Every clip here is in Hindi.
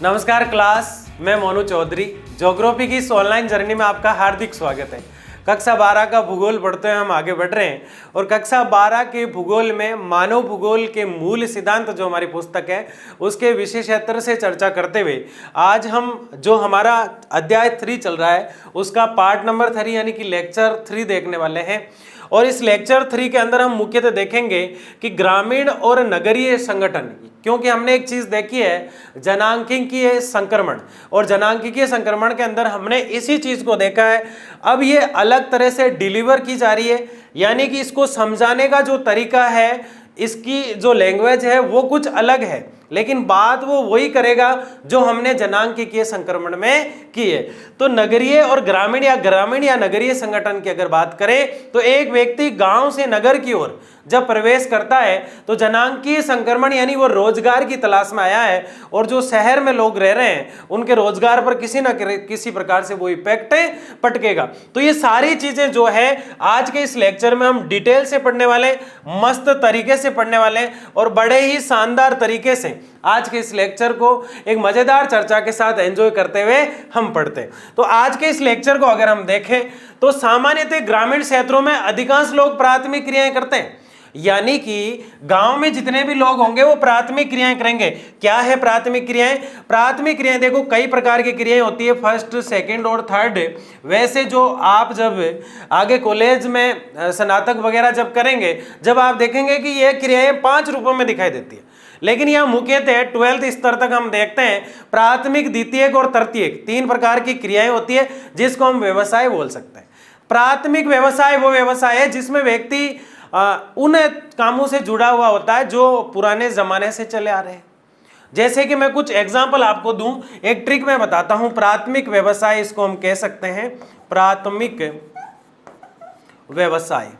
नमस्कार क्लास, मैं मोनू चौधरी। ज्योग्राफी की इस ऑनलाइन जर्नी में आपका हार्दिक स्वागत है। कक्षा 12 का भूगोल पढ़ते हुए हम आगे बढ़ रहे हैं और कक्षा 12 के भूगोल में मानव भूगोल के मूल सिद्धांत जो हमारी पुस्तक है उसके विशेषतर से चर्चा करते हुए आज हम जो हमारा अध्याय 3 चल रहा है उसका पार्ट नंबर 3 यानी कि लेक्चर 3 देखने वाले हैं। और इस लेक्चर 3 के अंदर हम मुख्यतः देखेंगे कि ग्रामीण और नगरीय संगठन, क्योंकि हमने एक चीज देखी है जनांकीय संक्रमण, और जनांकीय संक्रमण के अंदर हमने इसी चीज को देखा है। अब ये अलग तरह से डिलीवर की जा रही है, यानी कि इसको समझाने का जो तरीका है, इसकी जो लैंग्वेज है वो कुछ अलग है, लेकिन बात वो वही करेगा जो हमने जनांकीय संक्रमण में की है। तो नगरीय और ग्रामीण या नगरीय संगठन की अगर बात करें तो एक व्यक्ति गांव से नगर की ओर जब प्रवेश करता है तो जनांकीय संक्रमण यानी वो रोजगार की तलाश में आया है, और जो शहर में लोग रह रहे हैं उनके रोजगार पर किसी न किसी प्रकार से वो इफेक्ट पटकेगा। तो ये सारी चीजें जो है आज के इस लेक्चर में हम डिटेल से पढ़ने वाले, मस्त तरीके से पढ़ने वाले और बड़े ही शानदार तरीके से आज के इस लेक्चर को एक मजेदार चर्चा के साथ एंजॉय करते हुए हम पढ़ते हैं। तो आज के इस लेक्चर को अगर हम देखें तो सामान्यतः ग्रामीण क्षेत्रों में अधिकांश लोग प्राथमिक क्रियाएं करते हैं, यानी कि गांव में जितने भी लोग होंगे वो प्राथमिक क्रियाएं करेंगे। क्या है प्राथमिक क्रियाएं? प्राथमिक क्रियाएं देखो कई प्रकार की क्रियाएं होती है, फर्स्ट, सेकंड और थर्ड। वैसे जो आप जब आगे कॉलेज में स्नातक वगैरह जब करेंगे, जब आप देखेंगे कि ये क्रियाएं 5 रूपों में दिखाई देती है, लेकिन यह मुख्यतः 12th स्तर तक हम देखते हैं प्राथमिक, द्वितीयक और तृतीयक 3 प्रकार की क्रियाएं होती है जिसको हम व्यवसाय बोल सकते हैं। प्राथमिक व्यवसाय वो व्यवसाय है जिसमें व्यक्ति उन कामों से जुड़ा हुआ होता है जो पुराने जमाने से चले आ रहे हैं। जैसे कि मैं कुछ एग्जांपल आपको दूं, एक ट्रिक मैं बताता हूं। प्राथमिक व्यवसाय इसको हम कह सकते हैं, प्राथमिक व्यवसाय।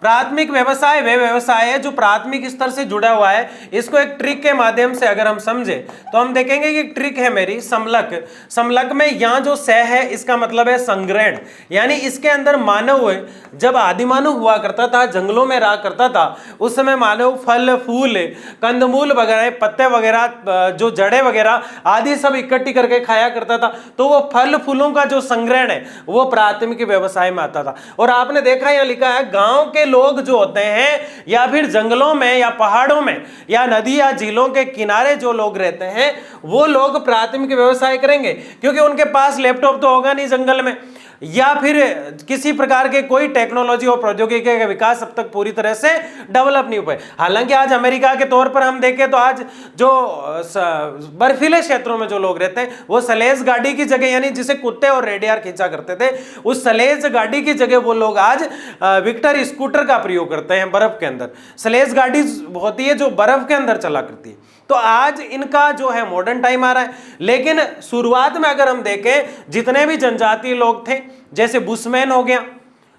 प्राथमिक व्यवसाय वे व्यवसाय है जो प्राथमिक स्तर से जुड़ा हुआ है। इसको एक ट्रिक के माध्यम से अगर हम समझे तो हम देखेंगे कि ट्रिक है मेरी समलक। समलक में यहाँ जो स है इसका मतलब है संग्रहण, यानी इसके अंदर मानव जब आदिमानव हुआ करता था, जंगलों में रहा करता था, उस समय मानव फल फूल, कंदमूल वगैरह, पत्ते वगैरह, जो जड़े वगैरह आदि सब इकट्ठी करके खाया करता था। तो वो फल फूलों का जो संग्रहण है वो प्राथमिक व्यवसाय में आता था। और आपने देखा यहाँ लिखा है गांव के लोग जो होते हैं या फिर जंगलों में या पहाड़ों में या नदी या झीलों के किनारे जो लोग रहते हैं वो लोग प्राथमिक व्यवसाय करेंगे, क्योंकि उनके पास लैपटॉप तो होगा नहीं जंगल में, या फिर किसी प्रकार के कोई टेक्नोलॉजी और प्रौद्योगिकी का विकास अब तक पूरी तरह से डेवलप नहीं हुआ है। हालांकि आज अमेरिका के तौर पर हम देखें तो आज जो बर्फीले क्षेत्रों में जो लोग रहते हैं वो सलेज गाड़ी की जगह, यानी जिसे कुत्ते और रेडियर खींचा करते थे, उस सलेज गाड़ी की जगह वो लोग आज विक्टर स्कूटर का प्रयोग करते हैं। बर्फ के अंदर सलेज गाड़ी होती है जो बर्फ के अंदर चला करती है। तो आज इनका जो है मॉडर्न टाइम आ रहा है, लेकिन शुरुआत में अगर हम देखें जितने भी जनजातीय लोग थे, जैसे बुशमैन हो गया,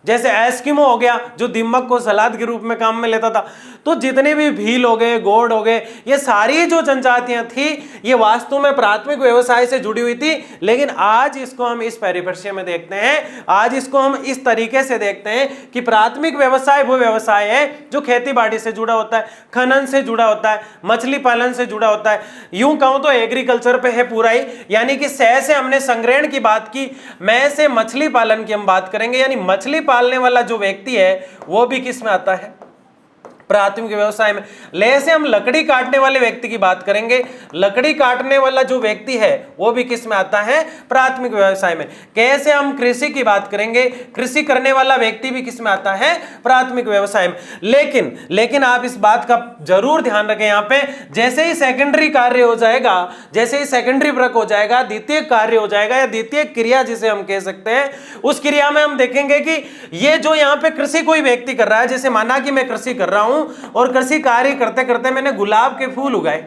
जैसे एस्किमो हो गया जो दीमक को सलाद के रूप में काम में लेता था, तो जितने भी भील हो गए, गोंड हो गए, ये सारी जो जनजातियां थी ये वास्तव में प्राथमिक व्यवसाय से जुड़ी हुई थी। लेकिन आज इसको हम इस परिप्रेक्ष्य में देखते हैं, आज इसको हम इस तरीके से देखते हैं कि प्राथमिक व्यवसाय वो व्यवसाय है जो खेती बाड़ी से जुड़ा होता है, खनन से जुड़ा होता है, मछली पालन से जुड़ा होता है। यूं कहूं तो एग्रीकल्चर पे है पूरा ही, यानी कि स से हमने संग्रहण की बात की, मैं से मछली पालन की हम बात करेंगे, यानी मछली पालने वाला जो व्यक्ति है वो भी किस में आता है? प्राथमिक व्यवसाय में। ले से हम लकड़ी काटने वाले व्यक्ति की बात करेंगे, लकड़ी काटने वाला जो व्यक्ति है वो भी किस में आता है? प्राथमिक व्यवसाय में। कैसे हम कृषि की बात करेंगे, कृषि करने वाला व्यक्ति भी किस में आता है? प्राथमिक व्यवसाय में। लेकिन आप इस बात का जरूर ध्यान रखें, यहाँ पे जैसे ही सेकेंडरी कार्य हो जाएगा, जैसे ही सेकेंडरी वर्क हो जाएगा, द्वितीय कार्य हो जाएगा या द्वितीय क्रिया जिसे हम कह सकते हैं, उस क्रिया में हम देखेंगे कि ये जो यहाँ पे कृषि कोई व्यक्ति कर रहा है, जैसे माना कि मैं कृषि कर रहा हूं और कृषि कार्य करते करते मैंने गुलाब के फूल उगाए,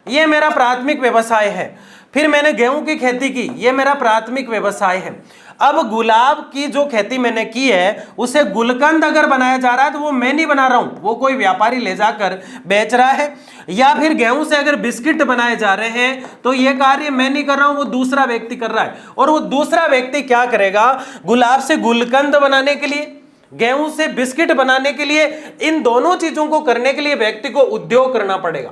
ये मेरा प्राथमिक व्यवसाय है। फिर मैंने गेहूं की खेती की, ये मेरा प्राथमिक व्यवसाय है। अब गुलाब की जो खेती मैंने की है उसे गुलकंद अगर बनाया जा रहा है तो वो मैं नहीं बना रहा हूं, वो कोई व्यापारी ले जाकर बेच रहा है। या फिर गेहूं से अगर बिस्किट बनाए जा रहे हैं तो ये कार्य मैं नहीं कर रहा हूं, वो दूसरा व्यक्ति कर रहा है। और वो दूसरा व्यक्ति क्या करेगा? गुलाब से गुलकंद बनाने के लिए, गेहूं से बिस्किट बनाने के लिए, इन दोनों चीजों को करने के लिए व्यक्ति को उद्योग करना पड़ेगा।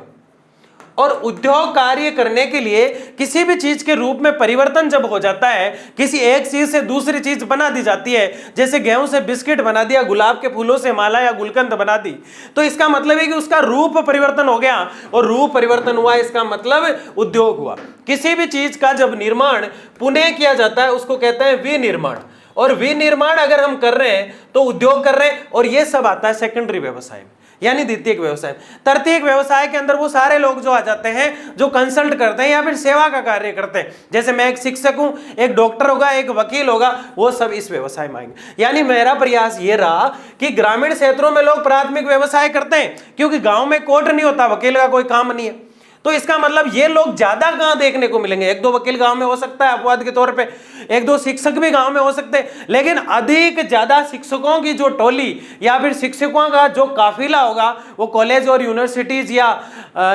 और उद्योग कार्य करने के लिए किसी भी चीज के रूप में परिवर्तन जब हो जाता है, किसी एक चीज से दूसरी चीज बना दी जाती है, जैसे गेहूं से बिस्किट बना दिया, गुलाब के फूलों से माला या गुलकंद बना दी, तो इसका मतलब है कि उसका रूप परिवर्तन हो गया, और रूप परिवर्तन हुआ इसका मतलब उद्योग हुआ। किसी भी चीज का जब निर्माण पुनः किया जाता है उसको कहते हैं विनिर्माण, और विनिर्माण अगर हम कर रहे हैं तो उद्योग कर रहे हैं, और ये सब आता है सेकेंडरी व्यवसाय में, यानी द्वितीयक व्यवसाय। तृतीयक व्यवसाय के अंदर वो सारे लोग जो आ जाते हैं जो कंसल्ट करते हैं या फिर सेवा का कार्य करते हैं, जैसे मैं एक शिक्षक हूं, एक डॉक्टर होगा, एक वकील होगा, वो सब इस व्यवसाय में आएंगे। यानी मेरा प्रयास ये रहा कि ग्रामीण क्षेत्रों में लोग प्राथमिक व्यवसाय करते हैं, क्योंकि गांव में कोर्ट नहीं होता, वकील का कोई काम नहीं है, तो इसका मतलब ये लोग ज्यादा कहां देखने को मिलेंगे। एक दो वकील गांव में हो सकता है अपवाद के तौर पे, एक दो शिक्षक भी गांव में हो सकते हैं, लेकिन अधिक ज्यादा शिक्षकों की जो टोली या फिर शिक्षकों का जो काफिला होगा वो कॉलेज और यूनिवर्सिटीज या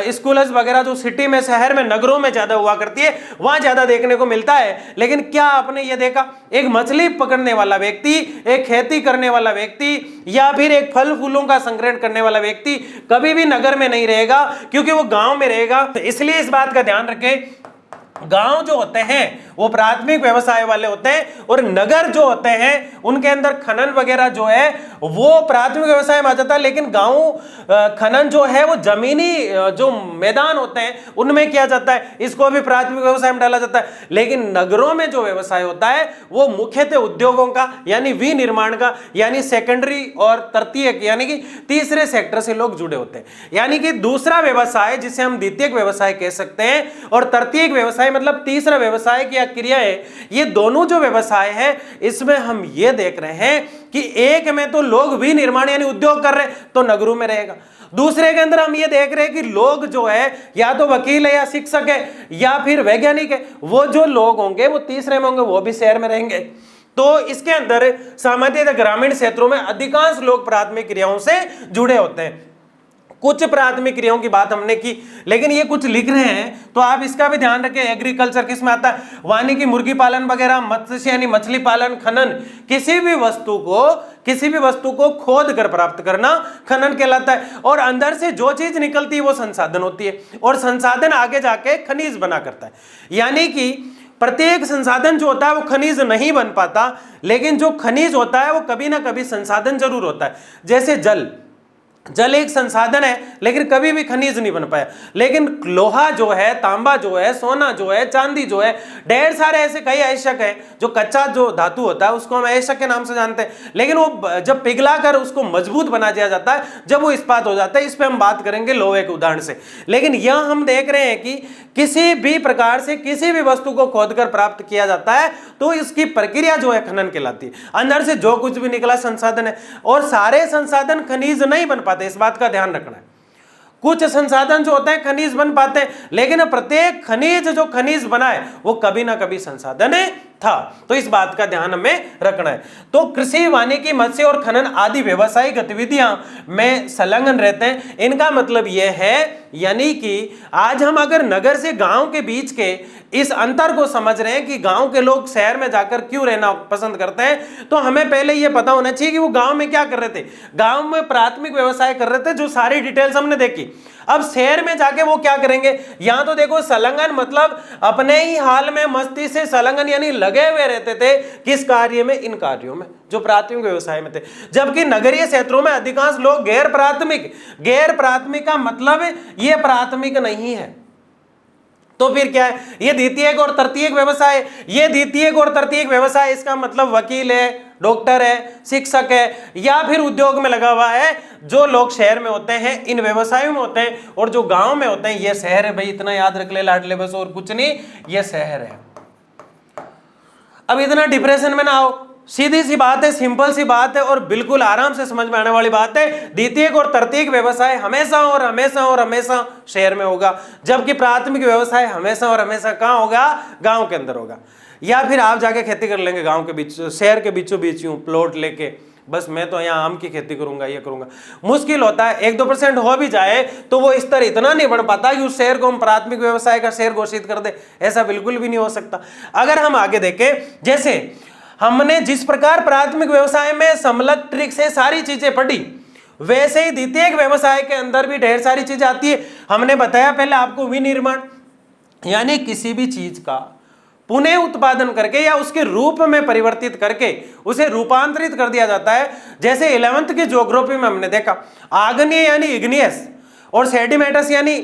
स्कूल्स वगैरह जो सिटी में, शहर में, नगरों में ज्यादा हुआ करती है, वहां ज्यादा देखने को मिलता है। लेकिन क्या आपने ये देखा, एक मछली पकड़ने वाला व्यक्ति, एक खेती करने वाला व्यक्ति या फिर एक फल फूलों का संग्रहण करने वाला व्यक्ति कभी भी नगर में नहीं रहेगा, क्योंकि वो गांव में रहेगा। तो इसलिए इस बात का ध्यान रखें, गांव जो होते हैं वो प्राथमिक व्यवसाय वाले होते हैं, और नगर जो होते हैं उनके अंदर खनन वगैरह जो है वो प्राथमिक व्यवसाय में आ जाता है। लेकिन गांव खनन जो है वो जमीनी जो मैदान होते हैं उनमें किया जाता है, इसको भी प्राथमिक व्यवसाय में डाला जाता है। लेकिन नगरों में जो व्यवसाय होता है वो मुख्यतः उद्योगों का, यानी विनिर्माण का, यानी सेकेंडरी और तृतीयक यानी कि तीसरे सेक्टर से लोग जुड़े होते हैं। यानी कि दूसरा व्यवसाय जिसे हम द्वितीयक व्यवसाय कह सकते हैं, और तृतीयक व्यवसाय मतलब तीसरा व्यवसाय की क्रिया है, ये दोनों जो व्यवसाय है इसमें हम ये देख रहे हैं कि एक में तो लोग विनिर्माण यानी उद्योग कर रहे हैं तो नगरों में रहेगा, दूसरे के अंदर हम ये देख रहे हैं कि लोग जो है या तो वकील है या शिक्षक है या फिर वैज्ञानिक है, वो जो लोग होंगे वो तीसरे में होंगे, वो भी शहर में रहेंगे। तो इसके अंदर सामान्यतः ग्रामीण क्षेत्रों में अधिकांश लोग प्राथमिक क्रियाओं से जुड़े होते हैं। कुछ प्राथमिक क्रियाओं की बात हमने की, लेकिन ये कुछ लिख रहे हैं तो आप इसका भी ध्यान रखें। एग्रीकल्चर किस में आता है, वानिकी, मुर्गी पालन वगैरह, मत्स्य यानी मछली पालन, खनन, किसी भी वस्तु को खोद कर प्राप्त करना खनन कहलाता है। और अंदर से जो चीज निकलती है वो संसाधन होती है, और संसाधन आगे जाके खनिज बना करता है। यानी कि प्रत्येक संसाधन जो होता है वो खनिज नहीं बन पाता, लेकिन जो खनिज होता है वो कभी ना कभी संसाधन जरूर होता है। जैसे जल एक संसाधन है लेकिन कभी भी खनिज नहीं बन पाया, लेकिन लोहा जो है, तांबा जो है, सोना जो है, चांदी जो है, ढेर सारे ऐसे कई अयस्क है। जो कच्चा जो धातु होता है उसको हम अयस्क के नाम से जानते हैं, लेकिन वो जब पिघलाकर उसको मजबूत बना दिया जाता है, जब वो इस्पात हो जाता है। इस पे हम बात करेंगे लोहे के उदाहरण से। लेकिन यह हम देख रहे हैं कि किसी भी प्रकार से किसी भी वस्तु को खोदकर प्राप्त किया जाता है तो इसकी प्रक्रिया जो है खनन कहलाती है। अंदर से जो कुछ भी निकला संसाधन है, और सारे संसाधन खनिज नहीं बन पाते, इस बात का ध्यान रखना है। कुछ संसाधन जो होते हैं खनिज बन पाते हैं, लेकिन प्रत्येक खनिज जो खनिज बना है वो कभी ना कभी संसाधन था। तो इस बात का ध्यान हमें रखना है। तो कृषि, वानिकी, मत्स्य और खनन आदि व्यवसायिक गतिविधियां में संलग्न रहते हैं। इनका मतलब यह है, यानी कि आज हम अगर नगर से गांव के बीच के इस अंतर को समझ रहे हैं कि गांव के लोग शहर में जाकर क्यों रहना पसंद करते हैं, तो हमें पहले यह पता होना चाहिए कि वो गांव में क्या कर रहे थे। गांव में प्राथमिक व्यवसाय कर रहे थे, जो सारी डिटेल्स हमने देखी। अब शहर में जाके वो क्या करेंगे, यहां तो देखो संलग्न मतलब अपने ही हाल में मस्ती से संलग्न यानी लगे हुए रहते थे। किस कार्य में, इन कार्यों में जो प्राथमिक व्यवसाय में थे। जबकि नगरीय क्षेत्रों में अधिकांश लोग गैर प्राथमिक का मतलब ये प्राथमिक नहीं है। तो फिर क्या है, ये द्वितीयक और तृतीयक व्यवसाय। ये द्वितीयक और तृतीयक व्यवसाय, इसका मतलब वकील है, डॉक्टर है, शिक्षक है, या फिर उद्योग में लगा हुआ है। जो लोग शहर में होते हैं इन व्यवसायों में होते हैं, और जो गांव में होते हैं ये शहर है। भाई इतना याद रख ले लाडले, बस और कुछ नहीं, ये शहर है। अब इतना डिप्रेशन में ना आओ, सीधी सी बात है, सिंपल सी बात है, और बिल्कुल आराम से समझ में आने वाली बात है। द्वितीयक और तृतीयक व्यवसाय हमेशा और हमेशा शहर में होगा, जबकि प्राथमिक व्यवसाय हमेशा और हमेशा कहाँ होगा, गांव के अंदर होगा। या फिर आप जाके खेती कर लेंगे गांव के बीच, शहर के बीचों बीच यूं प्लॉट लेके, बस मैं तो यहाँ आम की खेती करूंगा, ये करूंगा। मुश्किल होता है, 1-2% हो भी जाए तो वो स्तर इतना नहीं बढ़ पाता कि उस शहर को हम प्राथमिक व्यवसाय का शहर घोषित कर दे। ऐसा बिल्कुल भी नहीं हो सकता। अगर हम आगे देखें, जैसे हमने जिस प्रकार प्राथमिक व्यवसाय में समलक ट्रिक से सारी चीजें पढ़ी, वैसे ही द्वितीयक व्यवसाय के अंदर भी ढेर सारी चीज आती है। हमने बताया पहले आपको विनिर्माण, यानी किसी भी चीज का पुनः उत्पादन करके या उसके रूप में परिवर्तित करके उसे रूपांतरित कर दिया जाता है। जैसे 11th की ज्योग्राफी में हमने देखा आग्नेय यानी इग्नियस और सेडिमेंटस यानी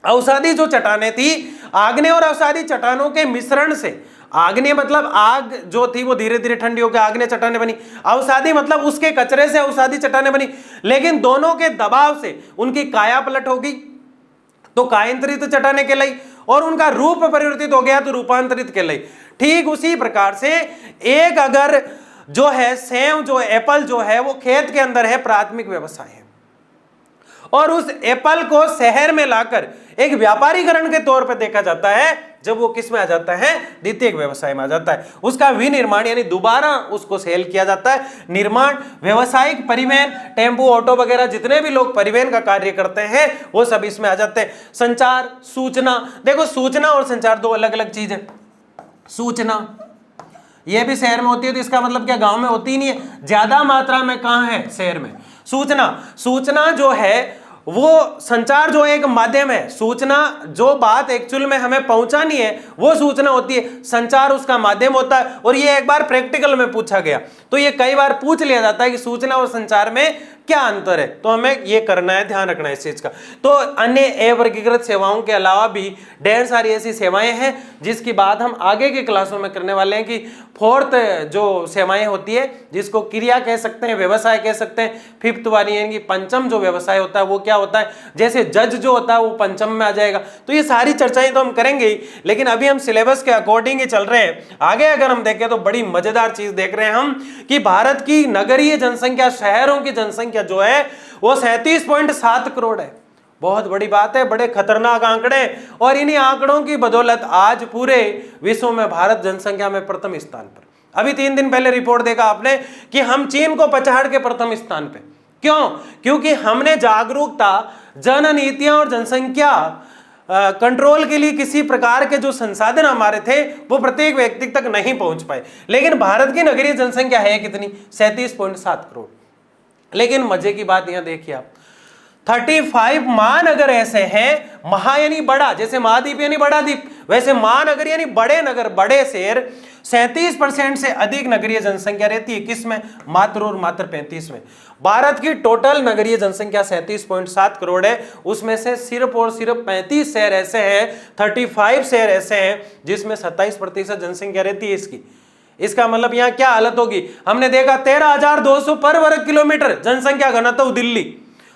अवसादी जो चट्टानें थी, आग्नेय और अवसादी चट्टानों के मिश्रण से, आग्नेय मतलब आग जो थी वो धीरे धीरे ठंडी होकर आग्नेय चट्टानें बनी, अवसादी मतलब उसके कचरे से अवसादी चट्टानें बनी, लेकिन दोनों के दबाव से उनकी काया पलट हो गई तो कायांतरित चट्टानें कहलाई, और उनका रूप परिवर्तित हो गया तो रूपांतरित कहलाई। ठीक उसी प्रकार से एक अगर जो है सेव जो एप्पल जो है वो खेत के अंदर है, प्राथमिक व्यवसाय है, और उस एप्पल को शहर में लाकर एक व्यापारीकरण के तौर पर देखा जाता है, जब वो किस में आ जाता है, द्वितीयक व्यवसाय में आ जाता है। उसका विनिर्माण यानी दोबारा उसको सेल किया जाता है। निर्माण, व्यावसायिक परिवहन, टेम्पो, ऑटो वगैरह जितने भी लोग परिवहन का कार्य करते हैं वो सब इसमें आ जाते हैं। संचार, सूचना, देखो सूचना और संचार दो अलग अलग चीज है। सूचना ये भी शहर में होती है तो इसका मतलब क्या गांव में होती ही नहीं है, ज्यादा मात्रा में कहां है, शहर में। सूचना जो है वो संचार जो एक माध्यम है, सूचना जो बात एक्चुअल में हमें पहुंचानी है वो सूचना होती है, संचार उसका माध्यम होता है। और ये एक बार प्रैक्टिकल में पूछा गया तो ये कई बार पूछ लिया जाता है कि सूचना और संचार में क्या अंतर है, तो हमें ये करना है, ध्यान रखना है इस चीज का। तो अन्य अवर्गीकृत सेवाओं के अलावा भी ढेर सारी ऐसी सेवाएं हैं जिसकी बात हम आगे के क्लासों में करने वाले हैं कि फोर्थ जो सेवाएं होती है जिसको क्रिया कह सकते हैं, व्यवसाय कह सकते हैं, फिफ्थ वाली यानी पंचम जो व्यवसाय होता है वो क्या होता है, जैसे जज जो होता है वो पंचम में आ जाएगा। तो ये सारी चर्चाएं तो हम करेंगे ही, लेकिन अभी हम सिलेबस के अकॉर्डिंग ही चल रहे हैं। आगे अगर हम देखें तो बड़ी मजेदार चीज देख रहे हैं हम कि भारत की नगरीय जनसंख्या, शहरों की जनसंख्या जो है वो 37.7 करोड़ है। बहुत बड़ी बात है, बड़े खतरनाक आंकड़े, और इन्हीं आंकड़ों की बदौलत आज पूरे विश्व में भारत जनसंख्या में प्रथम स्थान पर। अभी 3 दिन पहले रिपोर्ट देखा आपने कि हम चीन को पछाड़ के प्रथम स्थान पे। क्यों? क्योंकि हमने जागरूकता, जननीतियां और जनसंख्या कंट्रोल के लिए किसी प्रकार के जो संसाधन हमारे थे वो प्रत्येक व्यक्ति तक नहीं पहुंच पाए। लेकिन भारत की नगरीय जनसंख्या है कितनी? 37.7 करोड़। लेकिन मजे की बात यहां देखिए आप, 35 महानगर ऐसे हैं, महा यानी बड़ा, जैसे महाद्वीप यानी बड़ा द्वीप, वैसे महानगर यानी बड़े नगर, बड़े शहर। 37% से अधिक नगरीय जनसंख्या रहती है किसमें? मात्र और मात्र 35 में। भारत की टोटल नगरीय जनसंख्या 37.7 करोड़ है, उसमें से सिर्फ और सिर्फ 35 शहर ऐसे हैं, 35 शहर ऐसे हैं जिसमें 27% जनसंख्या रहती है इसकी। इसका मतलब यहां क्या हालत होगी? हमने देखा 13,200 पर वर्ग किलोमीटर जनसंख्या घनत्व दिल्ली,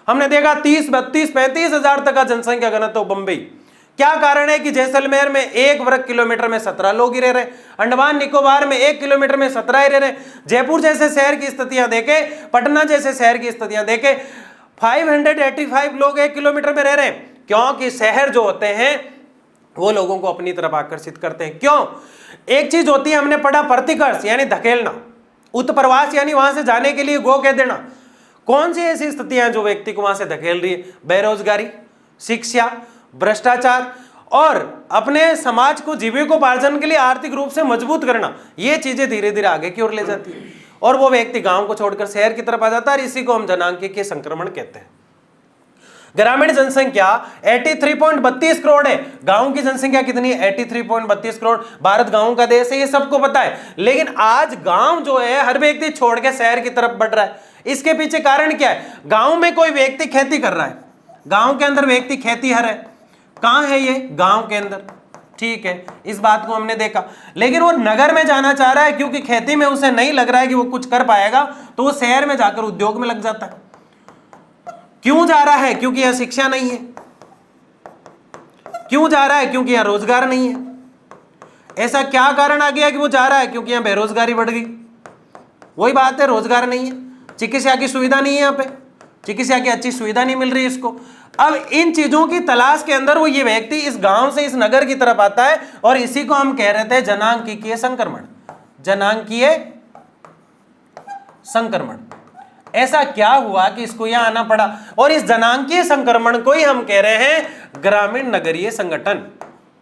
हमने देखा 30, 32, 35 हजार तक का जनसंख्या घनत्व बंबई। क्या कारण है कि जैसलमेर में 1 वर्ग किलोमीटर में 17 लोग ही रह रहे, अंडमान निकोबार में 1 किलोमीटर में 17 ही रह रहे, जयपुर जैसे शहर की स्थितियां देखे, पटना जैसे शहर की स्थितियां देखे 585 लोग 1 किलोमीटर में रह रहे हैं। क्योंकि शहर जो होते हैं वो लोगों को अपनी तरफ आकर्षित करते हैं। क्यों? एक चीज होती है, हमने पढ़ा प्रतिकर्ष यानी धकेलना, उत्प्रवास यानी वहां से जाने के लिए गो कह देना। कौन सी ऐसी स्थितियां जो व्यक्ति को वहां से धकेल रही है? बेरोजगारी, शिक्षा, भ्रष्टाचार और अपने समाज को जीविकोपार्जन के लिए आर्थिक रूप से मजबूत करना, ये चीजें धीरे धीरे आगे की ओर ले जाती है और वो व्यक्ति गांव को छोड़कर शहर की तरफ आ जाता है। इसी को हम जनांकीय संक्रमण कहते हैं। ग्रामीण जनसंख्या 83.32 करोड़ है, गांव की जनसंख्या कितनी है? 83.32 करोड़। भारत गांव का देश है, ये सबको पता है, लेकिन आज गांव जो है हर व्यक्ति छोड़ के शहर की तरफ बढ़ रहा है। इसके पीछे कारण क्या है? गांव में कोई व्यक्ति खेती कर रहा है, गांव के अंदर व्यक्ति खेतीहर है। कहां है ये? गांव के अंदर। ठीक है, इस बात को हमने देखा, लेकिन वो नगर में जाना चाह रहा है क्योंकि खेती में उसे नहीं लग रहा है कि वो कुछ कर पाएगा, तो वो शहर में जाकर उद्योग में लग जाता है। क्यों जा रहा है? क्योंकि यहां शिक्षा नहीं है। क्यों जा रहा है? क्योंकि यहां रोजगार नहीं है। ऐसा क्या कारण आ गया कि वो जा रहा है? क्योंकि यहां बेरोजगारी बढ़ गई। वही बात है, रोजगार नहीं है, चिकित्सा की सुविधा नहीं है, यहाँ पे चिकित्सा की अच्छी सुविधा नहीं मिल रही है इसको। अब इन चीजों की तलाश के अंदर वो ये व्यक्ति इस गांव से इस नगर की तरफ आता है और इसी को हम कह रहे थे जनांकीय संक्रमण। जनांकीय संक्रमण। ऐसा क्या हुआ कि इसको यहां आना पड़ा? और इस जनांकीय संक्रमण को ही हम कह रहे हैं ग्रामीण नगरीय संगठन।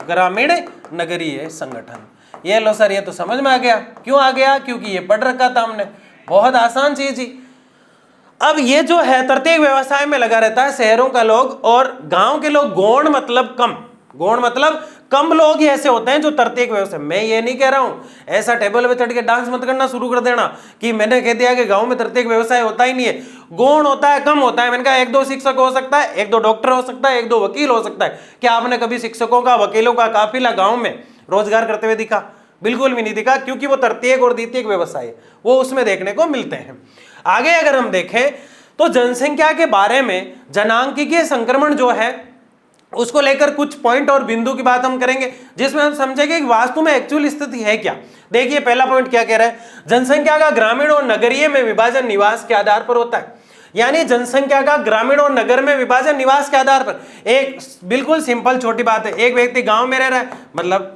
ग्रामीण नगरीय संगठन। ये लो सर, ये तो समझ में आ गया। क्यों आ गया? क्योंकि ये पढ़ रखा था हमने, बहुत आसान चीज ही। अब ये जो है तृतीयक व्यवसाय में लगा रहता है शहरों का लोग, और गांव के लोग गौण मतलब कम, गौण मतलब कम लोग ही ऐसे होते हैं जो तृतीयक व्यवसाय। मैं ये नहीं कह रहा हूं ऐसा टेबल पे चढ़ के डांस मत करना शुरू कर देना कि मैंने कह दिया कि गांव में तृतीयक व्यवसाय होता ही नहीं है, गौण होता है, कम होता है। मैंने कहा 1-2 शिक्षक हो सकता है, 1-2 डॉक्टर हो सकता है, 1-2 वकील हो सकता है। क्या आपने कभी शिक्षकों का, वकीलों का काफिला गांव में रोजगार करते हुए दिखा? बिल्कुल भी नहीं दिखा, क्योंकि वो तृतीयक और द्वितीयक व्यवसाय वो उसमें देखने को मिलते हैं। आगे अगर हम देखें तो जनसंख्या के बारे में जनांकीय संक्रमण जो है उसको लेकर कुछ पॉइंट और बिंदु की बात हम करेंगे, जिसमें हम समझेंगे कि वास्तव में एक्चुअल स्थिति है क्या। देखिए पहला पॉइंट क्या कह रहा है, जनसंख्या का ग्रामीण और नगरीय में विभाजन निवास के आधार पर होता है। यानी जनसंख्या का ग्रामीण और नगर में विभाजन निवास के आधार पर। एक बिल्कुल सिंपल छोटी बात है, एक व्यक्ति गांव में रह रहा है मतलब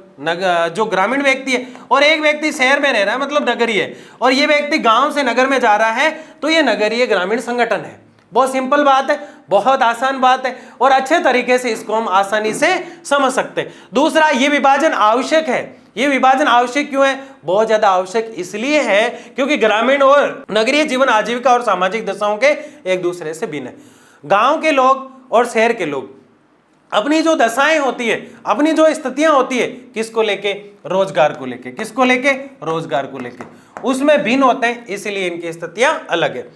जो ग्रामीण व्यक्ति है, और एक व्यक्ति शहर में रह रहा है मतलब नगरीय है, और ये व्यक्ति गांव से नगर में जा रहा है तो ये नगरीय ग्रामीण संगठन है। बहुत सिंपल बात है, बहुत आसान बात है, और अच्छे तरीके से इसको हम आसानी से समझ सकते हैं। दूसरा, ये विभाजन आवश्यक है। ये विभाजन आवश्यक क्यों है? बहुत ज्यादा आवश्यक इसलिए है क्योंकि ग्रामीण और नगरीय जीवन आजीविका और सामाजिक दशाओं के एक दूसरे से भिन्न है। गांव के लोग और शहर के लोग अपनी जो दशाएं होती है, अपनी जो स्थितियां होती है, किसको लेके? रोजगार को लेके। किसको लेके? रोजगार को लेके। उसमें भिन्न होते हैं, इसलिए इनकी स्थितियां अलग है।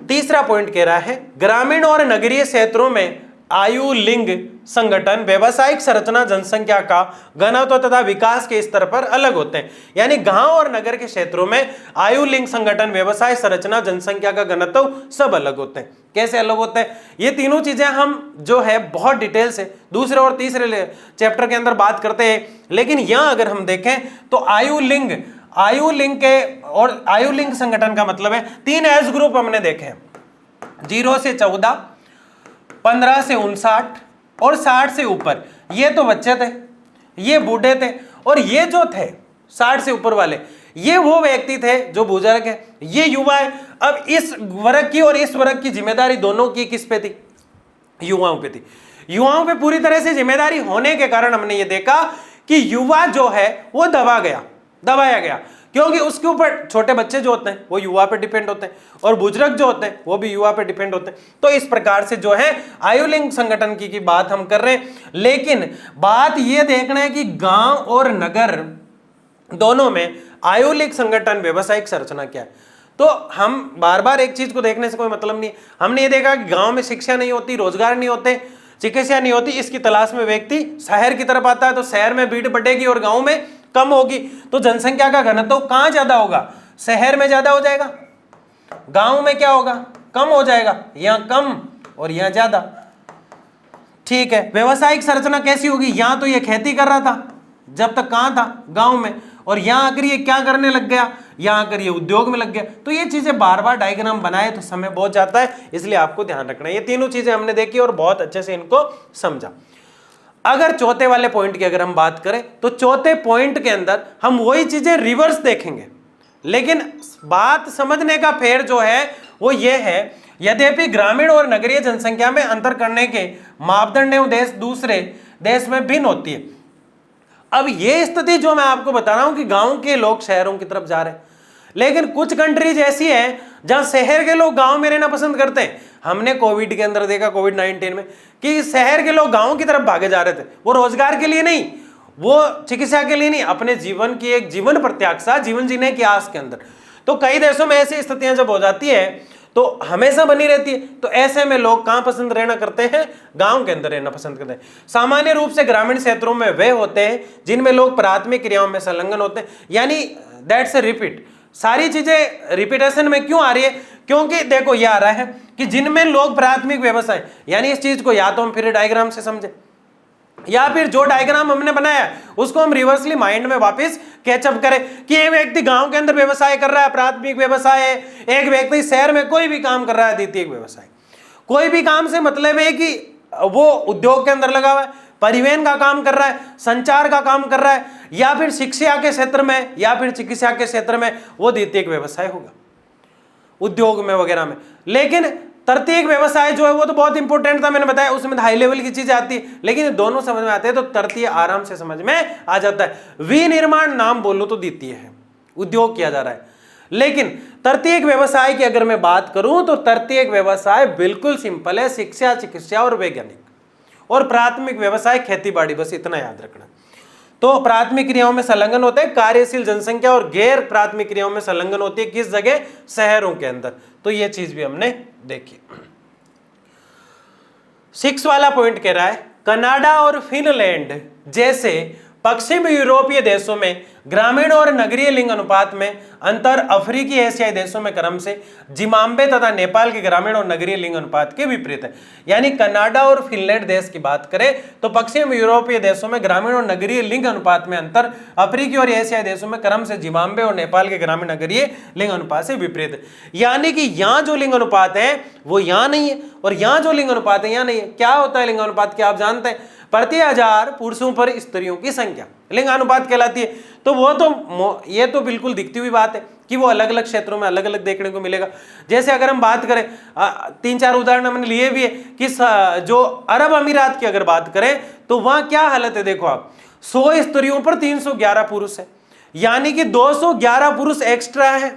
तीसरा पॉइंट कह रहा है ग्रामीण और नगरीय क्षेत्रों में आयु, लिंग, संगठन, व्यवसायिक संरचना जनसंख्या का घनत्व तथा विकास के स्तर पर अलग होते हैं। यानी गांव और नगर के क्षेत्रों में आयु, लिंग, संगठन, व्यवसाय संरचना, जनसंख्या का घनत्व सब अलग होते हैं। कैसे अलग होते हैं? ये तीनों चीजें हम जो है बहुत डिटेल से दूसरे और तीसरे चैप्टर के अंदर बात करते हैं, लेकिन यहां अगर हम देखें तो आयु लिंग के और आयु लिंग संगठन का मतलब है 3 एज ग्रुप हमने देखे हैं, 0 से 14, 15 से 59 और 60 से ऊपर। ये तो बच्चे थे, ये बूढ़े थे, और ये जो थे 60 से ऊपर वाले ये वो व्यक्ति थे जो बुजुर्ग है, ये युवा है। अब इस वर्ग की और इस वर्ग की जिम्मेदारी दोनों की किस पे थी? युवाओं पे थी। युवाओं पे पूरी तरह से जिम्मेदारी होने के कारण हमने ये देखा कि युवा जो है वो दबाया गया, क्योंकि उसके ऊपर छोटे बच्चे जो होते हैं वो युवा पे डिपेंड होते हैं, और बुजुर्ग जो होते हैं वो भी युवा पे डिपेंड होते हैं। तो इस प्रकार से जो है आयुलिंग संगठन की बात हम कर रहे हैं, लेकिन बात ये देखना है कि गांव और नगर दोनों में आयुलिंग संगठन व्यवसायिक संरचना क्या है। तो हम बार बार एक चीज को देखने से कोई मतलब नहीं है। हमने ये देखा कि गांव में शिक्षा नहीं होती, रोजगार नहीं होते, चिकित्सा नहीं होती, इसकी तलाश में व्यक्ति शहर की तरफ आता है, तो शहर में भीड़ बढ़ेगी और गांव में कम होगी, तो जनसंख्या का घनत्व कहां ज्यादा होगा? शहर में ज्यादा हो जाएगा, गांव में क्या होगा? कम हो जाएगा। यहां कम और यहां ज्यादा। ठीक है, व्यवसायिक संरचना कैसी होगी? यहां तो ये खेती कर रहा था जब तक कहां था? गांव में, और यहां आकर ये क्या करने लग गया? यहां आकर ये उद्योग में लग गया। तो ये चीजें बार बार डायग्राम बनाए तो समय बहुत जाता है, इसलिए आपको ध्यान रखना है। ये तीनों चीजें हमने देखी और बहुत अच्छे से इनको समझा। अगर चौथे वाले पॉइंट की अगर हम बात करें तो चौथे पॉइंट के अंदर हम वही चीजें रिवर्स देखेंगे, लेकिन बात समझने का फेर जो है वो ये है, यद्यपि ग्रामीण और नगरीय जनसंख्या में अंतर करने के मापदंड एवं देश दूसरे देश में भिन्न होती है। अब ये स्थिति जो मैं आपको बता रहा हूं कि गांव के लोग शहरों की तरफ जा रहे हैं, लेकिन कुछ कंट्रीज ऐसी हैं जहां शहर के लोग गांव में रहना पसंद करते हैं। हमने कोविड के अंदर देखा, कोविड-19 में, कि शहर के लोग गांव की तरफ भागे जा रहे थे। वो रोजगार के लिए नहीं, वो चिकित्सा के लिए नहीं, अपने जीवन की एक जीवन प्रत्याशा, जीवन जीने की आस के अंदर। तो कई देशों में ऐसी स्थितियां जब हो जाती है तो हमेशा बनी रहती है, तो ऐसे में लोग कहां पसंद रहना करते हैं? गांव के अंदर रहना पसंद करते हैं। सामान्य रूप से ग्रामीण क्षेत्रों में वे होते हैं जिनमें लोग प्राथमिक क्रियाओं में संलग्न होते हैं, यानी दैट्स अ रिपीट। सारी चीजें रिपीटेशन में क्यों आ रही है? क्योंकि देखो ये आ रहा है कि जिनमें लोग प्राथमिक व्यवसाय, यानी इस चीज को या तो हम फिर डायग्राम से समझे, या फिर जो डायग्राम हमने बनाया उसको हम रिवर्सली माइंड में वापस कैचअप करें कि एक व्यक्ति गांव के अंदर व्यवसाय कर रहा है, प्राथमिक व्यवसाय है, एक व्यक्ति शहर में कोई भी काम कर रहा है, द्वितीयक व्यवसाय। कोई भी काम से मतलब है कि वो उद्योग के अंदर लगा हुआ है, परिवहन का काम कर रहा है, संचार का काम कर रहा है, या फिर शिक्षा के क्षेत्र में या फिर चिकित्सा के क्षेत्र में, वो द्वितीयक व्यवसाय होगा, उद्योग में वगैरह में। लेकिन तृतीयक व्यवसाय जो है वो तो बहुत इंपॉर्टेंट था, मैंने बताया, उसमें हाई लेवल की चीजें आती है, लेकिन दोनों समझ में आते हैं तो तृतीय आराम से समझ में आ जाता है। विनिर्माण नाम बोलो तो द्वितीय है, उद्योग किया जा रहा है। लेकिन तृतीयक व्यवसाय की अगर मैं बात करूं तो तृतीयक व्यवसाय बिल्कुल सिंपल है, शिक्षा, चिकित्सा और वैज्ञानिक। और प्राथमिक व्यवसाय खेती बाड़ी, बस इतना याद रखना। तो प्राथमिक क्रियाओं में संलग्न होते हैं कार्यशील जनसंख्या, और गैर प्राथमिक क्रियाओं में संलग्न होती है किस जगह, शहरों के अंदर। तो ये चीज भी हमने देखी। 6 वाला पॉइंट कह रहा है कनाडा और फिनलैंड जैसे पश्चिम यूरोपीय देशों में ग्रामीण और नगरीय लिंग अनुपात में अंतर अफ्रीकी एशियाई देशों में क्रम से जिम्बाब्वे तथा नेपाल के ग्रामीण और नगरीय लिंग अनुपात के विपरीत है। यानी कनाडा और फिनलैंड देश की बात करें तो पश्चिम यूरोपीय देशों में ग्रामीण और नगरीय लिंग अनुपात में अंतर अफ्रीकी और एशियाई देशों में क्रम से जिम्बाब्वे और नेपाल के ग्रामीण नगरीय लिंग अनुपात से विपरीत है। यानी कि यहाँ जो लिंग अनुपात है वो यहाँ नहीं है, और यहाँ जो लिंग अनुपात है यहाँ नहीं है। क्या होता है लिंग अनुपात, क्या आप जानते हैं? प्रति 1000 पुरुषों पर स्त्रियों की संख्या लिंगानुपात कहलाती है। तो वो तो ये तो बिल्कुल दिखती हुई बात है कि वो अलग अलग क्षेत्रों में अलग अलग देखने को मिलेगा। जैसे अगर हम बात करें 3-4 उदाहरण हमने लिए भी है कि जो अरब अमीरात की अगर बात करें तो वहां क्या हालत है, देखो आप 100 स्त्रियों पर 311 पुरुष है, यानी कि 211 पुरुष एक्स्ट्रा है।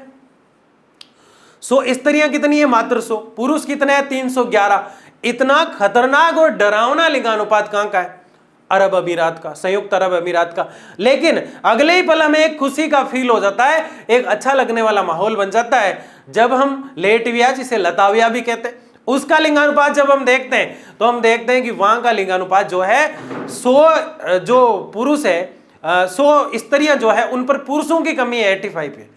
100 स्त्रियां कितनी है, मात्र 100, पुरुष कितने हैं, 311। इतना खतरनाक और डरावना लिंगानुपात कहां का है, अरब अमीरात का, संयुक्त अरब अमीरात का। लेकिन अगले ही पल हमें एक खुशी का फील हो जाता है, एक अच्छा लगने वाला माहौल बन जाता है जब हम लेटविया, जिसे लताविया भी कहते हैं, उसका लिंगानुपात जब हम देखते हैं तो हम देखते हैं कि वहां का लिंगानुपात जो है 100 जो पुरुष है 100 स्त्रियां जो है उन पर पुरुषों की कमी है 85 पे।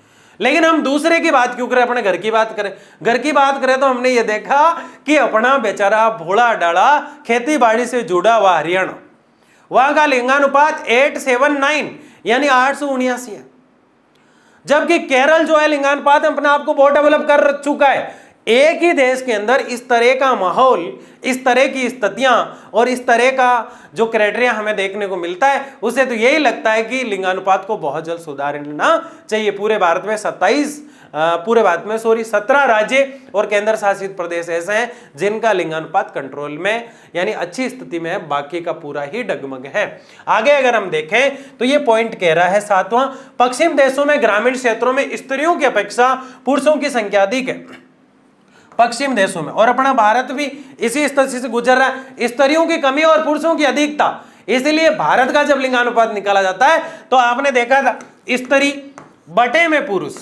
लेकिन हम दूसरे की बात क्यों करें, अपने घर की बात करें। घर की बात करें तो हमने ये देखा कि अपना बेचारा भोला डाला खेती बाड़ी से जुड़ा हुआ हरियाणा, वहां का लिंगानुपात 879 यानी 879 है। जबकि केरल जो है लिंगानुपात अपने आप को बहुत डेवलप कर चुका है। एक ही देश के अंदर इस तरह का माहौल, इस तरह की स्थितियां और इस तरह का जो क्राइटेरिया हमें देखने को मिलता है, उसे तो यही लगता है कि लिंगानुपात को बहुत जल्द सुधारना चाहिए। पूरे भारत में 17 राज्य और केंद्र शासित प्रदेश ऐसे हैं जिनका लिंगानुपात कंट्रोल में यानी अच्छी स्थिति में है, बाकी का पूरा ही डगमग है। आगे अगर हम देखें तो ये पॉइंट कह रहा है 7वां, पश्चिम देशों में ग्रामीण क्षेत्रों में स्त्रियों की अपेक्षा पुरुषों की संख्या अधिक है पश्चिम देशों में, और अपना भारत भी इसी स्थिति से गुजर रहा है, स्त्रियों की कमी और पुरुषों की अधिकता। इसलिए भारत का जब लिंगानुपात निकाला जाता है तो आपने देखा था स्त्री बटे में पुरुष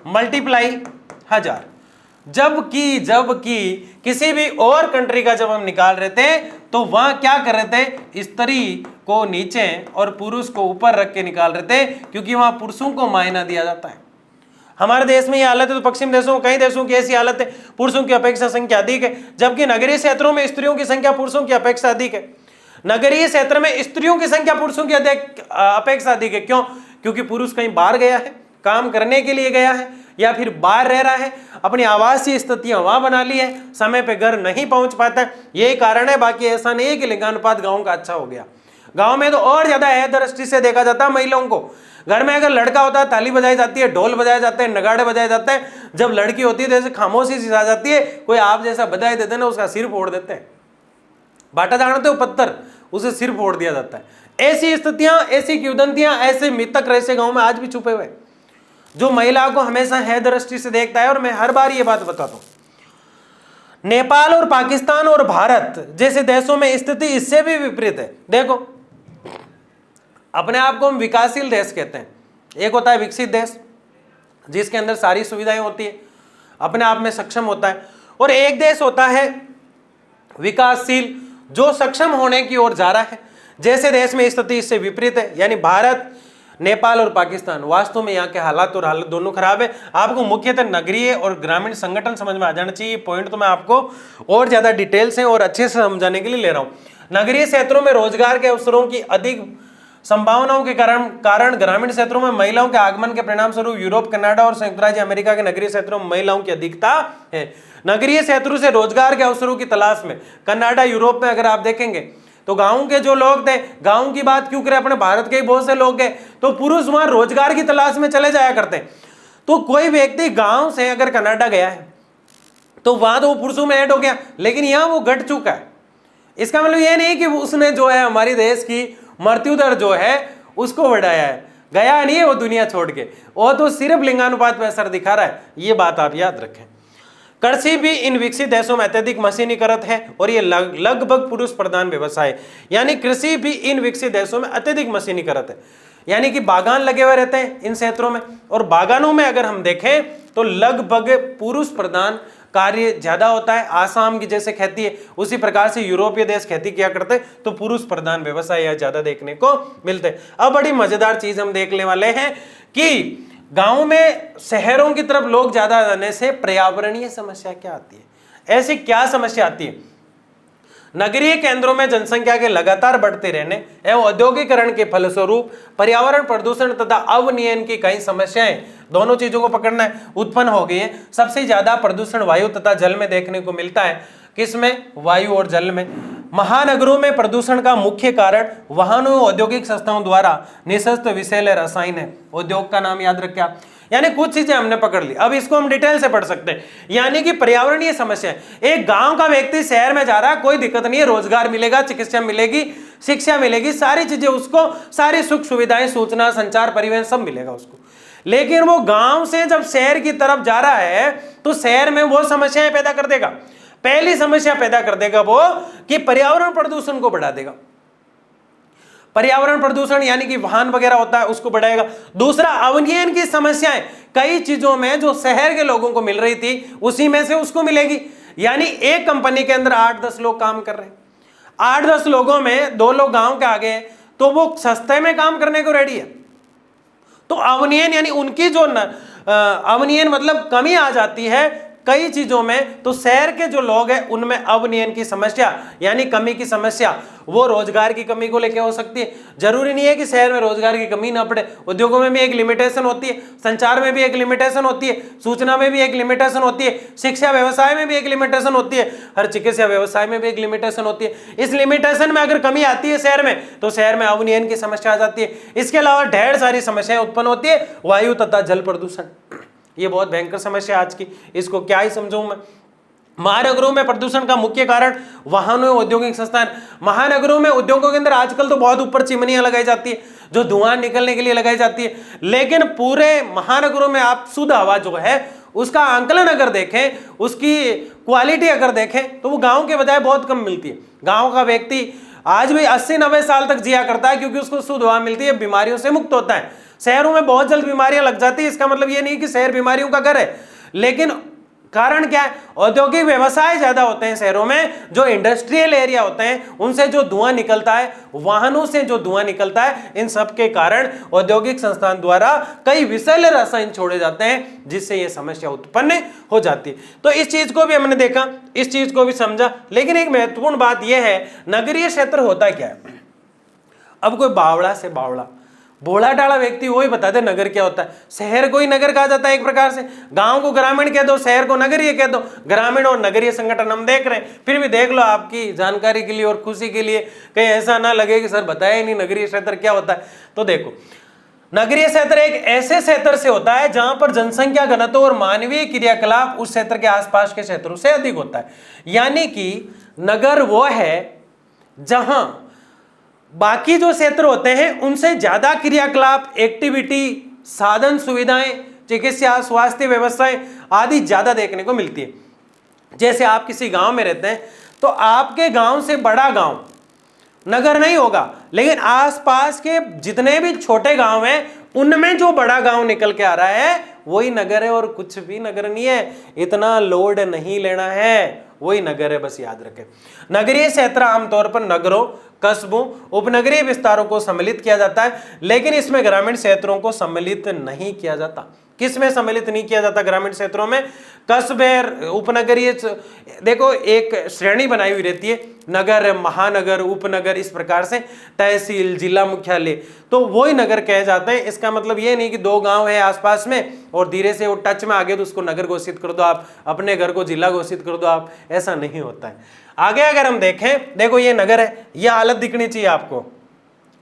मल्टीप्लाई 1000, जबकि किसी भी और कंट्री का जब हम निकाल रहे थे तो वहां क्या कर रहे थे, स्त्री को नीचे और पुरुष को ऊपर रख के निकाल रहे थे, क्योंकि वहां पुरुषों को मायना दिया जाता है। हमारे देश में ये हालत है तो पश्चिम देशों कई देशों की ऐसी हालत है, पुरुषों की अपेक्षा संख्या अधिक है, जबकि नगरीय क्षेत्रों में स्त्रियों की संख्या पुरुषों की अपेक्षा अधिक है। नगरीय क्षेत्र में स्त्रियों की संख्या पुरुषों की अपेक्षा अधिक है। क्यों? क्योंकि पुरुष कहीं बाहर गया है, काम करने के लिए गया है, या फिर बाहर रह रहा है, अपनी आवासीय स्थितियां वहां बना ली है, समय पे घर नहीं पहुंच पाता है, यही कारण है। बाकी ऐसा नहीं है कि लिंगानुपात गाँव का अच्छा हो गया। गाँव में तो और ज्यादा है दृष्टि से देखा जाता है महिलाओं को। घर में अगर लड़का होता है ताली बजाई जाती है, ढोल बजाया जाता है, नगाड़े बजाए जाते हैं। जब लड़की होती है तो ऐसे खामोशी सी आ जाती है, कोई आप जैसा बधाई देते ना उसका सिर फोड़ देते हैं। बाटा जानते हो, पत्थर, उसे सिर फोड़ दिया जाता है। ऐसी स्थितियां, ऐसी किंवदंतियां, ऐसे मिथक ऐसे गांव में आज भी छुपे हुए, जो महिला को हमेशा है दृष्टि से देखता है। और मैं हर बार ये बात बताता हूं, नेपाल और पाकिस्तान और भारत जैसे देशों में स्थिति इससे भी विपरीत है। देखो, अपने आप को हम विकासशील देश कहते हैं। एक होता है विकसित देश जिसके अंदर सारी सुविधाएं होती है, अपने आप में सक्षम होता है, और एक देश होता है विकासशील जो सक्षम होने की ओर जा रहा है। जैसे देश में स्थिति इससे विपरीत है, यानी भारत, नेपाल और पाकिस्तान, वास्तव में यहाँ के हालात और हालत दोनों खराब है। आपको मुख्यतः नगरीय और ग्रामीण संगठन समझ में आ जाना चाहिए। पॉइंट तो मैं आपको और ज्यादा डिटेल से और अच्छे से समझाने के लिए ले रहा हूँ। नगरीय क्षेत्रों में रोजगार के अवसरों की अधिक संभावनाओं के कारण ग्रामीण क्षेत्रों में महिलाओं के आगमन के परिणाम स्वरूप यूरोप, कनाडा और संयुक्त राज्य अमेरिका के नगरीय क्षेत्रों में महिलाओं की अधिकता है। नगरीय क्षेत्रों से रोजगार के अवसरों की तलाश में कनाडा, यूरोप में अगर आप देखेंगे तो गांव के जो लोग थे, गांव की बात क्यों करें, अपने भारत के बहुत से लोग गए तो पुरुष वहां रोजगार की तलाश में चले जाया करते। तो कोई व्यक्ति गांव से अगर कनाडा गया है तो वहां तो वो पुरुषों में ऐड हो गया, लेकिन यहां वो घट चुका है। इसका मतलब ये नहीं कि उसने जो है हमारी देश की मृत्यु दर जो है उसको बढ़ाया है। गया नहीं है वो दुनिया छोड़ के, वो तो सिर्फ लिंगानुपात पे असर दिखा रहा है, ये बात आप याद रखें। कृषि भी इन विकसित देशों में अत्यधिक मशीनीकृत है और ये लगभग पुरुष प्रधान व्यवसाय, यानी कृषि भी इन विकसित देशों में अत्यधिक मशीनीकृत है, यानी कि बागान लगे हुए रहते हैं इन क्षेत्रों में, और बागानों में अगर हम देखें तो लगभग पुरुष प्रधान कार्य ज्यादा होता है। आसाम की जैसे खेती है उसी प्रकार से यूरोपीय देश खेती किया करते, तो पुरुष प्रधान व्यवसाय यह ज्यादा देखने को मिलते। अब बड़ी मजेदार चीज हम देखने वाले हैं कि गांव में शहरों की तरफ लोग ज्यादा जाने से पर्यावरणीय समस्या क्या आती है, ऐसी क्या समस्या आती है। नगरीय केंद्रों में जनसंख्या के लगातार बढ़ते रहने एवं औद्योगिकरण के फलस्वरूप पर्यावरण प्रदूषण तथा अवनयन की कई समस्याएं, दोनों चीजों को पकड़ना है, उत्पन्न हो गई है। सबसे ज्यादा प्रदूषण वायु तथा जल में देखने को मिलता है। किसमें? वायु और जल में। महानगरों में प्रदूषण का मुख्य कारण वाहनों और औद्योगिक संस्थाओं द्वारा निःसृत विषैले रसायन है। उद्योग का नाम याद रखें आप। यानी कुछ चीजें हमने पकड़ ली, अब इसको हम डिटेल से पढ़ सकते हैं। यानी कि पर्यावरणीय समस्या, एक गांव का व्यक्ति शहर में जा रहा है, कोई दिक्कत नहीं है, रोजगार मिलेगा, चिकित्सा मिलेगी, शिक्षा मिलेगी, सारी चीजें उसको, सारी सुख सुविधाएं, सूचना, संचार, परिवहन सब मिलेगा उसको। लेकिन वो गांव से जब शहर की तरफ जा रहा है तो शहर में वो समस्याएं पैदा कर देगा। पहली समस्या पैदा कर देगा वो कि पर्यावरण प्रदूषण को बढ़ा देगा। पर्यावरण प्रदूषण यानी कि वाहन वगैरह होता है उसको बढ़ाएगा। दूसरा, अवनयन की समस्याएं, कई चीजों में जो शहर के लोगों को मिल रही थी उसी में से उसको मिलेगी। यानी एक कंपनी के अंदर 8-10 लोग काम कर रहे हैं, 8-10 लोगों में 2 लोग गांव के आगे हैं, तो वो सस्ते में काम करने को रेडी है। तो अवनयन यानी उनकी जो अवनयन मतलब कमी आ जाती है कई चीजों में। तो शहर के जो लोग हैं उनमें अवनयन की समस्या यानी कमी की समस्या, वो रोजगार की कमी को लेकर हो सकती है। जरूरी नहीं है कि शहर में रोजगार की कमी ना पड़े, उद्योगों में भी एक लिमिटेशन होती है, संचार में भी एक लिमिटेशन होती है, सूचना में भी एक लिमिटेशन होती है, शिक्षा व्यवसाय में भी एक लिमिटेशन होती है, हर चिकित्सा व्यवसाय में भी एक लिमिटेशन होती है। इस लिमिटेशन में अगर कमी आती है शहर में तो शहर में अवनयन की समस्या आ जाती है। इसके अलावा ढेर सारी समस्याएं उत्पन्न होती है, वायु तथा जल प्रदूषण, ये बहुत भयंकर समस्या आज की, इसको क्या ही समझूं मैं। महानगरों में प्रदूषण का मुख्य कारण वाहनों, औद्योगिक संस्थान। महानगरों में उद्योगों के अंदर आजकल तो बहुत ऊपर चिमनियां लगाई जाती है जो धुआं निकलने के लिए लगाई जाती है, लेकिन पूरे महानगरों में आप शुद्ध हवा जो है उसका आंकलन अगर देखें, उसकी क्वालिटी अगर देखें तो वो गांव के बजाय बहुत कम मिलती है। गांव का व्यक्ति आज भी 80-90 साल तक जिया करता है क्योंकि उसको शुद्ध हवा मिलती है, बीमारियों से मुक्त होता है। शहरों में बहुत जल्द बीमारियां लग जाती है, इसका मतलब ये नहीं कि शहर बीमारियों का घर है, लेकिन कारण क्या है? औद्योगिक व्यवसाय ज्यादा होते हैं शहरों में, जो इंडस्ट्रियल एरिया होते हैं उनसे जो धुआं निकलता है, वाहनों से जो धुआं निकलता है, इन सब के कारण औद्योगिक संस्थान द्वारा कई विषैले रसायन छोड़े जाते हैं जिससे ये समस्या उत्पन्न हो जाती है। तो इस चीज को भी हमने देखा, इस चीज को भी समझा, लेकिन एक महत्वपूर्ण बात यह है नगरीय क्षेत्र होता क्या है। अब कोई बावड़ा से बावड़ा भोला टाला व्यक्ति वही बता दे नगर क्या होता है। शहर को ही नगर कहा जाता है एक प्रकार से, गांव को ग्रामीण कह दो, शहर को नगरीय कह दो। ग्रामीण और नगरीय संगठन हम देख रहे हैं, फिर भी देख लो आपकी जानकारी के लिए और खुशी के लिए, कहीं ऐसा ना लगे कि सर बताया ही नहीं नगरीय क्षेत्र क्या होता है। तो देखो, नगरीय क्षेत्र एक ऐसे क्षेत्र से होता है जहां पर जनसंख्या घनत्व और मानवीय क्रियाकलाप उस क्षेत्र के आसपास के क्षेत्रों से अधिक होता है। यानी कि नगर वो है जहां बाकी जो क्षेत्र होते हैं उनसे ज्यादा क्रियाकलाप, एक्टिविटी, साधन सुविधाएं, चिकित्सा, स्वास्थ्य व्यवस्थाएं आदि ज्यादा देखने को मिलती है। जैसे आप किसी गांव में रहते हैं तो आपके गांव से बड़ा गांव नगर नहीं होगा, लेकिन आसपास के जितने भी छोटे गांव हैं उनमें जो बड़ा गांव निकल के आ रहा है वही नगर है, और कुछ भी नगर नहीं है। इतना लोड नहीं लेना है, वही नगर है, बस याद रखें। नगरीय क्षेत्र आमतौर पर नगरों, कस्बों, उपनगरीय विस्तारों को सम्मिलित किया जाता है, लेकिन इसमें ग्रामीण क्षेत्रों को सम्मिलित नहीं किया जाता। किसमें सम्मिलित नहीं किया जाता? ग्रामीण क्षेत्रों में। कस्बे, उपनगरीय, देखो एक श्रेणी बनाई हुई रहती है, नगर, महानगर, उपनगर, इस प्रकार से तहसील, जिला मुख्यालय, तो वही नगर कहे जाते हैं। इसका मतलब ये नहीं कि 2 गांव है आसपास में और धीरे से वो टच में आ गए तो उसको नगर घोषित कर दो आप, अपने घर को जिला घोषित कर दो आप, ऐसा नहीं होता है। आगे अगर हम देखें, देखो ये नगर है, ये हालत दिखनी चाहिए आपको,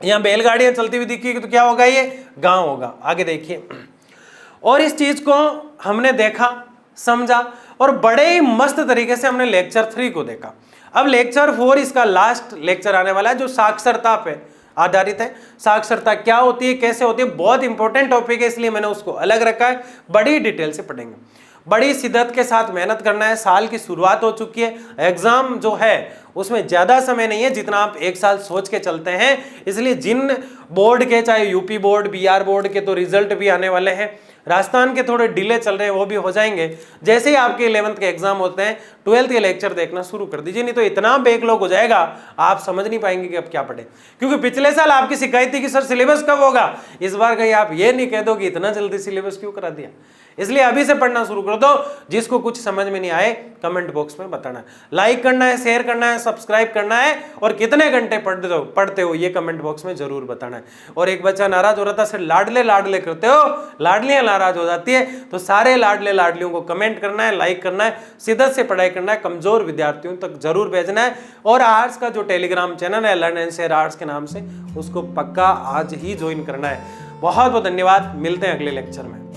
यहाँ बैलगाड़ियां चलती हुई दिखेगी तो क्या होगा? ये गांव होगा। आगे देखिए, और इस चीज को हमने देखा, समझा, और बड़े ही मस्त तरीके से हमने लेक्चर 3 को देखा। अब लेक्चर 4 इसका लास्ट लेक्चर आने वाला है जो साक्षरता पे। आधारित है। साक्षरता क्या होती है, कैसे होती है, बहुत इंपॉर्टेंट टॉपिक है, इसलिए मैंने उसको अलग रखा है, बड़ी डिटेल से पढ़ेंगे। बड़ी शिद्दत के साथ मेहनत करना है। साल की शुरुआत हो चुकी है, एग्जाम जो है उसमें ज्यादा समय नहीं है जितना आप एक साल सोच के चलते हैं, इसलिए जिन बोर्ड के, चाहे यूपी बोर्ड, बिहार बोर्ड के, तो रिजल्ट भी आने वाले हैं। राजस्थान के थोड़े डिले चल रहे हैं, वो भी हो जाएंगे। जैसे ही आपके 11th के एग्जाम होते हैं, 12th के लेक्चर देखना शुरू कर दीजिए, नहीं तो इतना बैकलॉग हो जाएगा आप समझ नहीं पाएंगे कि अब क्या पढ़े। क्योंकि पिछले साल आपकी शिकायत थी कि सर सिलेबस कब होगा, इस बार कहीं आप ये नहीं कह दो कि इतना जल्दी सिलेबस क्यों करा दिया। इसलिए अभी से पढ़ना शुरू कर दो। जिसको कुछ समझ में नहीं आए कमेंट बॉक्स में बताना है, लाइक करना है, शेयर करना है, सब्सक्राइब करना है, और कितने घंटे पढ़ते हो ये कमेंट बॉक्स में जरूर बताना है। और एक बच्चा नाराज हो रहा था, सर लाडले लाडले करते हो, लाडलियां नाराज हो जाती है, तो सारे लाडले लाडलियों को कमेंट करना है, लाइक करना है, शिद्दत से पढ़ाई करना है, कमजोर विद्यार्थियों तक जरूर भेजना है। और आर्ट्स का जो टेलीग्राम चैनल है लर्न एंड शेयर आर्ट्स के नाम से, उसको पक्का आज ही ज्वाइन करना है। बहुत बहुत धन्यवाद, मिलते हैं अगले लेक्चर में।